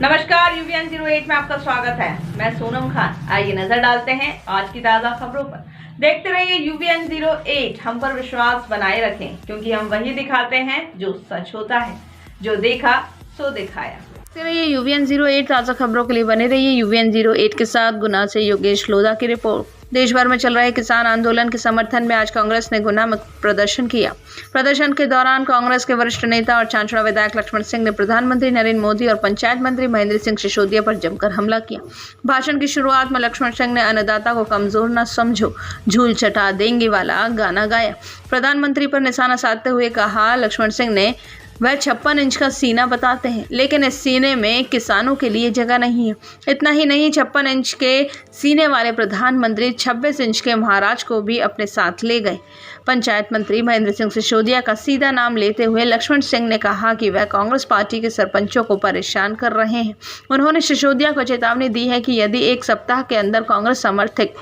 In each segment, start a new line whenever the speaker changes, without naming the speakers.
नमस्कार, यूवीएन 08 में आपका स्वागत है। मैं सोनम खान। आइए नजर डालते हैं आज की ताजा खबरों पर। देखते रहिए यूवीएन 08। हम पर विश्वास बनाए रखें, क्योंकि हम वही दिखाते हैं जो सच होता है। जो देखा सो दिखाया। देखते रहिए यूवीएन 08 ताजा खबरों के लिए बने रहिए यूवीएन 08 के साथ। गुना से योगेश लोधा की रिपोर्ट। देश भर में चल रहे किसान आंदोलन के समर्थन में आज कांग्रेस ने गुना में प्रदर्शन किया। प्रदर्शन के दौरान कांग्रेस के वरिष्ठ नेता और चांचड़ा विधायक लक्ष्मण सिंह ने प्रधानमंत्री नरेंद्र मोदी और पंचायत मंत्री महेंद्र सिंह सिसोदिया पर जमकर हमला किया। भाषण की शुरुआत में लक्ष्मण सिंह ने अन्नदाता को कमजोर न समझो, झूल चटा देंगे वाला गाना गाया। प्रधानमंत्री पर निशाना साधते हुए कहा, लक्ष्मण सिंह ने वह 56 इंच का सीना बताते हैं, लेकिन इस सीने में किसानों के लिए जगह नहीं है। इतना ही नहीं, 56 इंच के सीने वाले प्रधानमंत्री 26 इंच के महाराज को भी अपने साथ ले गए। पंचायत मंत्री महेंद्र सिंह सिसोदिया का सीधा नाम लेते हुए लक्ष्मण सिंह ने कहा कि वह कांग्रेस पार्टी के सरपंचों को परेशान कर रहे हैं। उन्होंने सिसोदिया को चेतावनी दी है कि यदि एक सप्ताह के अंदर कांग्रेस समर्थित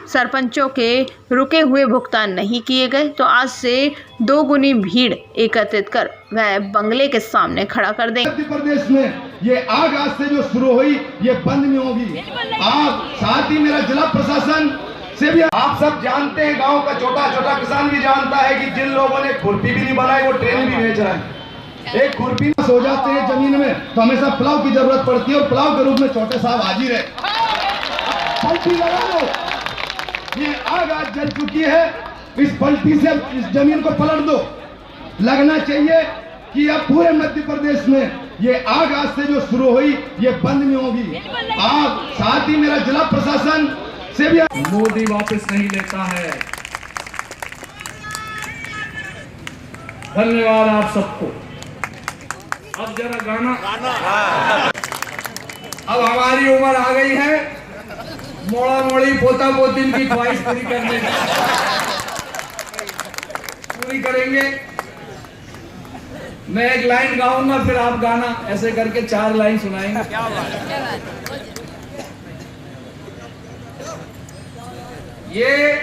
सरपंचों के रुके हुए भुगतान नहीं किए गए तो आज से 2 गुनी भीड़ एकत्रित कर वह बंगले के सामने खड़ा कर देंगे।
मध्य प्रदेश में ये आग आज से जो शुरू हुई ये बंद नहीं होगी। आप साथ ही मेरा जिला प्रशासन से भी आप सब जानते हैं, गांव का छोटा छोटा किसान भी जानता है कि जिन लोगों ने खुरपी भी नहीं बनाई वो ट्रेन भी भेज रहा है। एक खुरपी सो जाते हैं जमीन में तो हमेशा प्लाव की जरूरत पड़ती है और प्लाव के रूप में छोटे साहब हाजिर है। पलटी लगा लो, ये आग आज जल चुकी है। इस पलटी से इस जमीन को पलट दो। लगना चाहिए कि अब पूरे मध्य प्रदेश में ये आग आज से जो शुरू हुई ये बंद नहीं होगी। आप साथ ही मेरा जिला प्रशासन से भी
मोदी वापस नहीं लेता है। धन्यवाद आप सबको। अब जरा गाना अब हमारी उम्र आ गई है मोड़ा मोड़ी पोता पोतिन की ख्वाहिश पूरी करने की। पूरी करेंगे। मैं एक लाइन गाऊंगा फिर आप गाना, ऐसे करके 4 लाइन सुनाएंगे। ये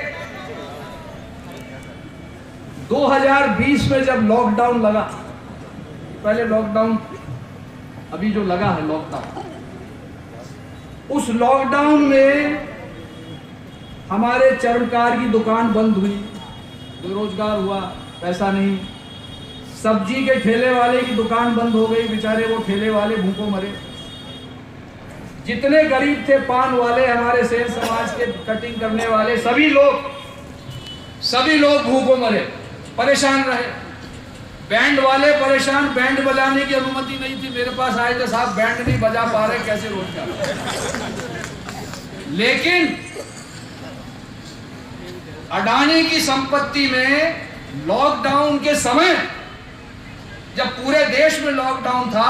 2020 में जब लॉकडाउन लगा, पहले लॉकडाउन अभी जो लगा है लॉकडाउन, उस लॉकडाउन में हमारे चरणकार की दुकान बंद हुई, बेरोजगार हुआ, पैसा नहीं। सब्जी के ठेले वाले की दुकान बंद हो गई, बेचारे वो ठेले वाले भूखों मरे। जितने गरीब थे, पान वाले, हमारे सेन समाज के कटिंग करने वाले, सभी लोग भूखों मरे, परेशान रहे। बैंड वाले परेशान, बैंड बजाने की अनुमति नहीं थी। मेरे पास आए थे, साहब बैंड नहीं बजा पा रहे, कैसे रोजगार। लेकिन अडानी की संपत्ति में लॉकडाउन के समय, जब पूरे देश में लॉकडाउन था,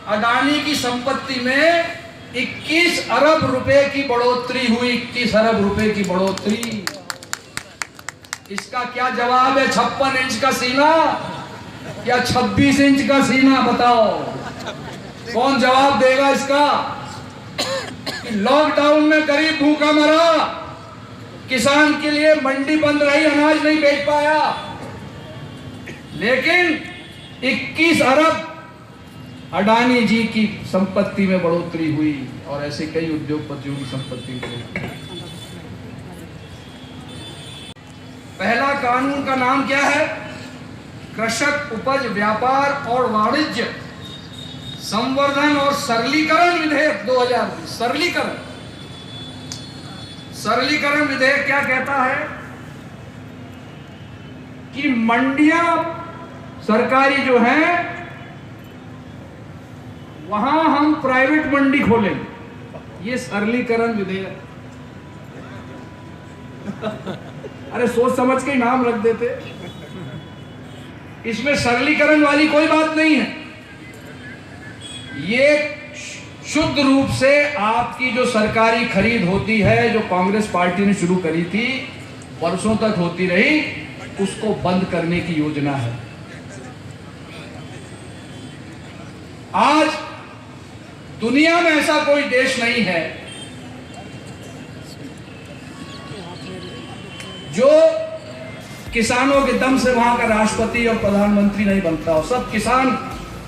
अडानी की संपत्ति में 21 अरब रुपए की बढ़ोतरी हुई। 21 अरब रुपए की बढ़ोतरी। इसका क्या जवाब है? 56 इंच का सीना या 26 इंच का सीना? बताओ कौन जवाब देगा इसका? कि लॉकडाउन में गरीब भूखा मरा, किसान के लिए मंडी बंद रही, अनाज नहीं बेच पाया, लेकिन 21 अरब अडानी जी की संपत्ति में बढ़ोतरी हुई और ऐसे कई उद्योगपतियों की संपत्ति में। पहला कानून का नाम क्या है? कृषक उपज व्यापार और वाणिज्य संवर्धन और सरलीकरण विधेयक 2020। सरलीकरण विधेयक क्या कहता है कि मंडियां सरकारी जो हैं वहां हम प्राइवेट मंडी खोलेंगे। ये सरलीकरण विधेयक। अरे सोच समझ के नाम रख देते। इसमें सरलीकरण वाली कोई बात नहीं है। ये शुद्ध रूप से आपकी जो सरकारी खरीद होती है, जो कांग्रेस पार्टी ने शुरू करी थी, वर्षों तक होती रही, उसको बंद करने की योजना है। आज दुनिया में ऐसा कोई देश नहीं है जो किसानों के दम से वहां का राष्ट्रपति और प्रधानमंत्री नहीं बनता हो। सब किसान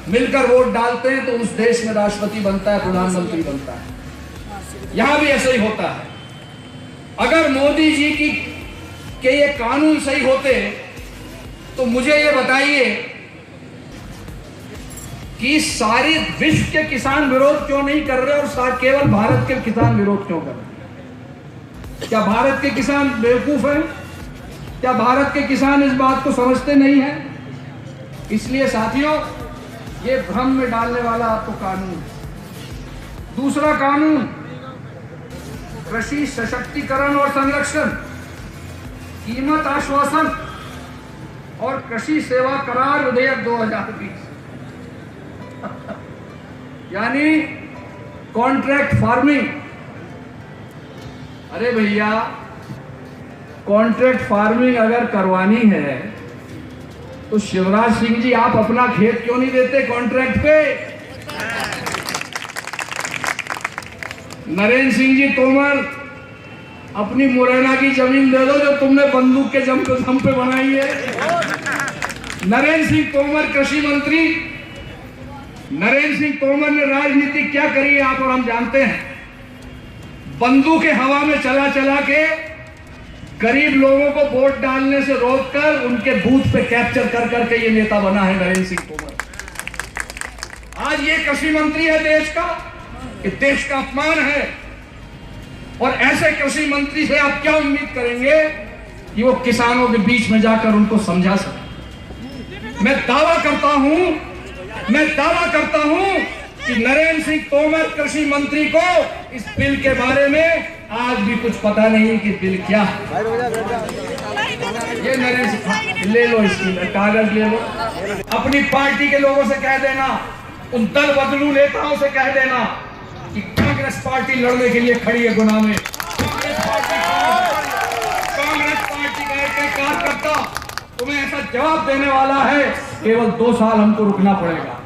मिलकर वोट डालते हैं तो उस देश में राष्ट्रपति बनता है, प्रधानमंत्री बनता है। यहां भी ऐसा ही होता है। अगर मोदी जी के ये कानून सही होते तो मुझे ये बताइए कि सारे विश्व के किसान विरोध क्यों नहीं कर रहे और केवल भारत के किसान विरोध क्यों कर रहे? क्या भारत के किसान बेवकूफ हैं? क्या भारत के किसान इस बात को समझते नहीं हैं? इसलिए साथियों, ये भ्रम में डालने वाला आपको कानून है। दूसरा कानून, कृषि सशक्तिकरण और संरक्षण, कीमत आश्वासन और कृषि सेवा करार विधेयक 2020 यानी कॉन्ट्रैक्ट फार्मिंग। अरे भैया, कॉन्ट्रैक्ट फार्मिंग अगर करवानी है तो शिवराज सिंह जी आप अपना खेत क्यों नहीं देते कॉन्ट्रैक्ट पे? नरेंद्र सिंह जी तोमर अपनी मुरैना की जमीन दे दो जो तुमने बंदूक के जम पे बनाई है। नरेंद्र सिंह तोमर कृषि मंत्री, नरेंद्र सिंह तोमर ने राजनीति क्या करी है आप और हम जानते हैं। बंदूकें हवा में चला चला के गरीब लोगों को वोट डालने से रोककर उनके बूथ पे कैप्चर कर करके ये नेता बना है नरेंद्र सिंह तोमर। आज ये कृषि मंत्री है देश का, ये देश का अपमान है। और ऐसे कृषि मंत्री से आप क्या उम्मीद करेंगे कि वो किसानों के बीच में जाकर उनको समझा सके? मैं दावा करता हूं कि नरेंद्र सिंह तोमर कृषि मंत्री को इस बिल के बारे में आज भी कुछ पता नहीं कि बिल क्या है। ये नरेंद्र सिंह, ले लो इसकी कागज ले लो, अपनी पार्टी के लोगों से कह देना, उन दल बदलू नेताओं से कह देना कि कांग्रेस पार्टी लड़ने के लिए खड़ी है गुना में। कांग्रेस पार्टी का एक कार्यकर्ता तुम्हें ऐसा जवाब देने वाला है, केवल 2 साल हमको रुकना पड़ेगा।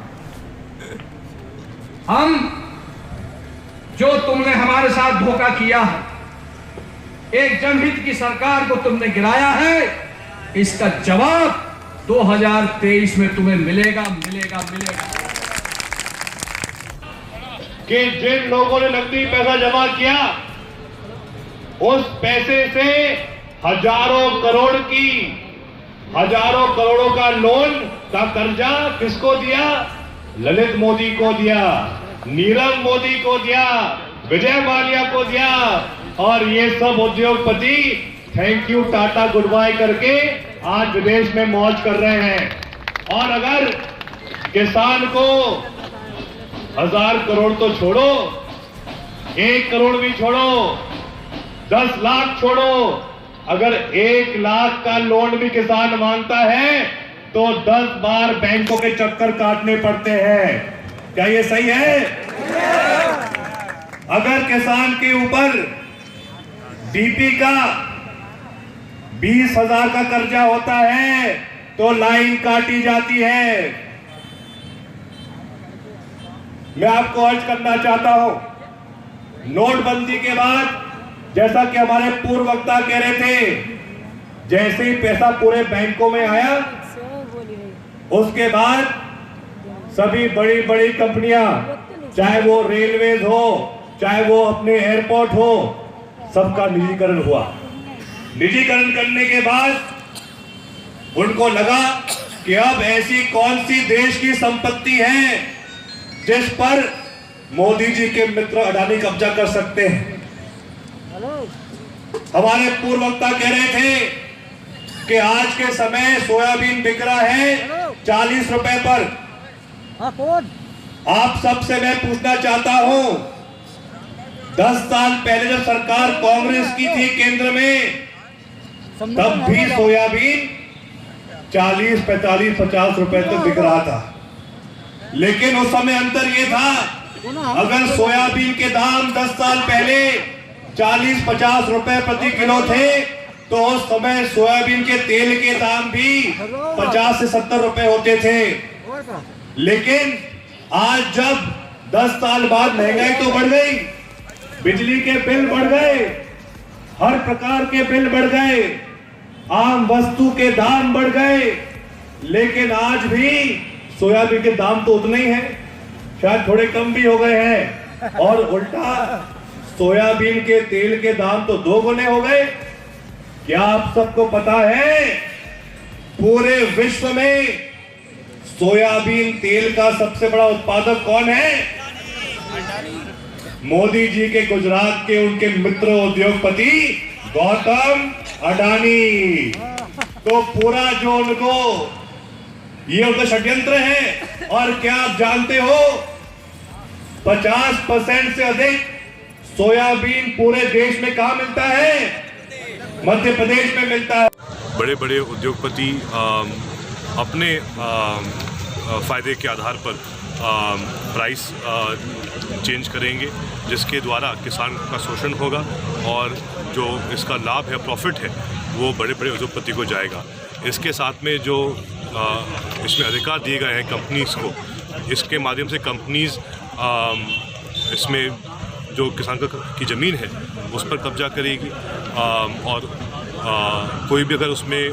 हम जो तुमने हमारे साथ धोखा किया है, एक जनहित की सरकार को तुमने गिराया है, इसका जवाब 2023 में तुम्हें मिलेगा।
कि जिन लोगों ने नकदी पैसा जमा किया, उस पैसे से हजारों करोड़ों का लोन का कर्जा किसको दिया? ललित मोदी को दिया, नीरव मोदी को दिया, विजय माल्या को दिया। और ये सब उद्योगपति thank you tata goodbye करके आज विदेश में मौज कर रहे हैं। और अगर किसान को 1000 करोड़ तो छोड़ो, 1 करोड़ भी छोड़ो, 10 लाख छोड़ो, अगर 1 लाख का लोन भी किसान मांगता है तो 10 बार बैंकों के चक्कर काटने पड़ते हैं। क्या ये सही है? अगर किसान के ऊपर डीपी का 20,000 का कर्जा होता है तो लाइन काटी जाती है। मैं आपको अर्ज करना चाहता हूं, नोटबंदी के बाद जैसा कि हमारे पूर्व वक्ता कह रहे थे, जैसे ही पैसा पूरे बैंकों में आया, उसके बाद सभी बड़ी बड़ी कंपनियां, चाहे वो रेलवेज हो, चाहे वो अपने एयरपोर्ट हो, सबका निजीकरण हुआ। निजीकरण करने के बाद उनको लगा कि अब ऐसी कौन सी देश की संपत्ति है जिस पर मोदी जी के मित्र अडानी कब्जा कर सकते हैं। हमारे पूर्व वक्ता कह रहे थे कि आज के समय सोयाबीन बिक रहा है 40 रुपए पर। आप सबसे मैं पूछना चाहता हूं, 10 साल पहले जब सरकार कांग्रेस की थी केंद्र में, तब भी सोयाबीन 40, 45, 50 रुपए तक बिक रहा था। लेकिन उस समय अंतर ये था, अगर सोयाबीन के दाम 10 साल पहले 40-50 रुपए प्रति किलो थे, तो उस समय सोयाबीन के तेल के दाम भी 50 से 70 रुपए होते थे। लेकिन आज जब 10 साल बाद महंगाई तो बढ़ गई, बिजली के बिल बढ़ गए, हर प्रकार के बिल बढ़ गए, आम वस्तु के दाम बढ़ गए, लेकिन आज भी सोयाबीन के दाम तो उतने ही हैं, शायद थोड़े कम भी हो गए हैं, और उल्टा सोयाबीन के तेल के दाम तो 2 गुने हो गए। क्या आप सबको पता है पूरे विश्व में सोयाबीन तेल का सबसे बड़ा उत्पादक कौन है? मोदी जी के गुजरात के उनके मित्र उद्योगपति गौतम अडानी। तो पूरा जो उनको ये उनका षड्यंत्र है। और क्या आप जानते हो 50% से अधिक सोयाबीन पूरे देश में कहां मिलता है? मध्य प्रदेश में मिलता है।
बड़े बड़े उद्योगपति अपने फ़ायदे के आधार पर प्राइस चेंज करेंगे, जिसके द्वारा किसान का शोषण होगा और जो इसका लाभ है, प्रॉफिट है, वो बड़े बड़े उद्योगपति को जाएगा। इसके साथ में जो इसमें अधिकार दिए गए हैं कंपनीज़ को, इसके माध्यम से कंपनीज़ इसमें जो किसान की ज़मीन है उस पर कब्जा करेगी और कोई भी अगर उसमें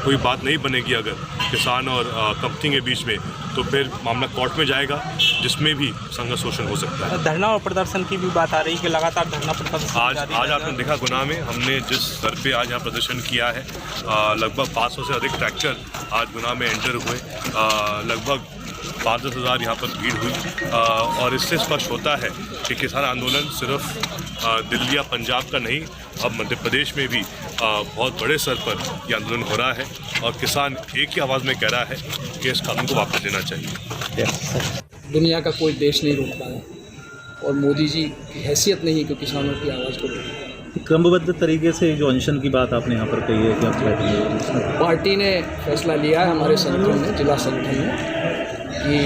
कोई बात नहीं बनेगी अगर किसान और कंपनी के बीच में, तो फिर मामला कोर्ट में जाएगा, जिसमें भी संघर्ष शोषण हो सकता है।
धरना और प्रदर्शन की भी बात आ रही है कि लगातार धरना प्रदर्शन
आज आपने देखा गुना में हमने जिस दर पे आज यहाँ प्रदर्शन किया है, लगभग 500 से अधिक ट्रैक्टर आज गुना में एंटर हुए, लगभग 5-10 हज़ार यहाँ पर भीड़ हुई और इससे स्पष्ट होता है कि किसान आंदोलन सिर्फ दिल्ली या पंजाब का नहीं, अब मध्य प्रदेश में भी बहुत बड़े स्तर पर यह आंदोलन हो रहा है और किसान एक ही आवाज़ में कह रहा है कि इस कानून को वापस लेना चाहिए।
दुनिया का कोई देश नहीं रोक पाया और मोदी जी की हैसियत नहीं कि किसानों की आवाज़ को रोकें।
क्रमबद्ध तरीके से जो अनशन की बात आपने यहाँ पर कही है कि आप बैठेंगे,
पार्टी ने फैसला लिया है, हमारे संगठन ने, जिला संगठन ने, कि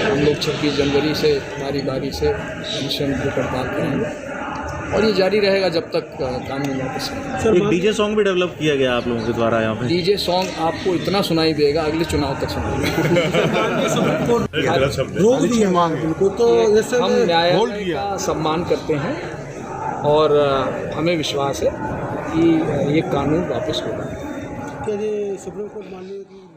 हम लोग 26 जनवरी से बारी बारी से अनशन भूख हड़ताल करेंगे और ये जारी रहेगा जब तक कानून वापस आए।
एक डीजे सॉन्ग भी डेवलप किया गया आप लोगों के द्वारा यहाँ पे।
डीजे सॉन्ग आपको इतना सुनाई देगा अगले चुनाव तक
रोक दिए मांग उनको, तो जैसे
हम न्यायालय का सम्मान करते हैं और हमें विश्वास है कि ये कानून वापस होगा।
क्या ये सुप्रीम कोर्ट मानने की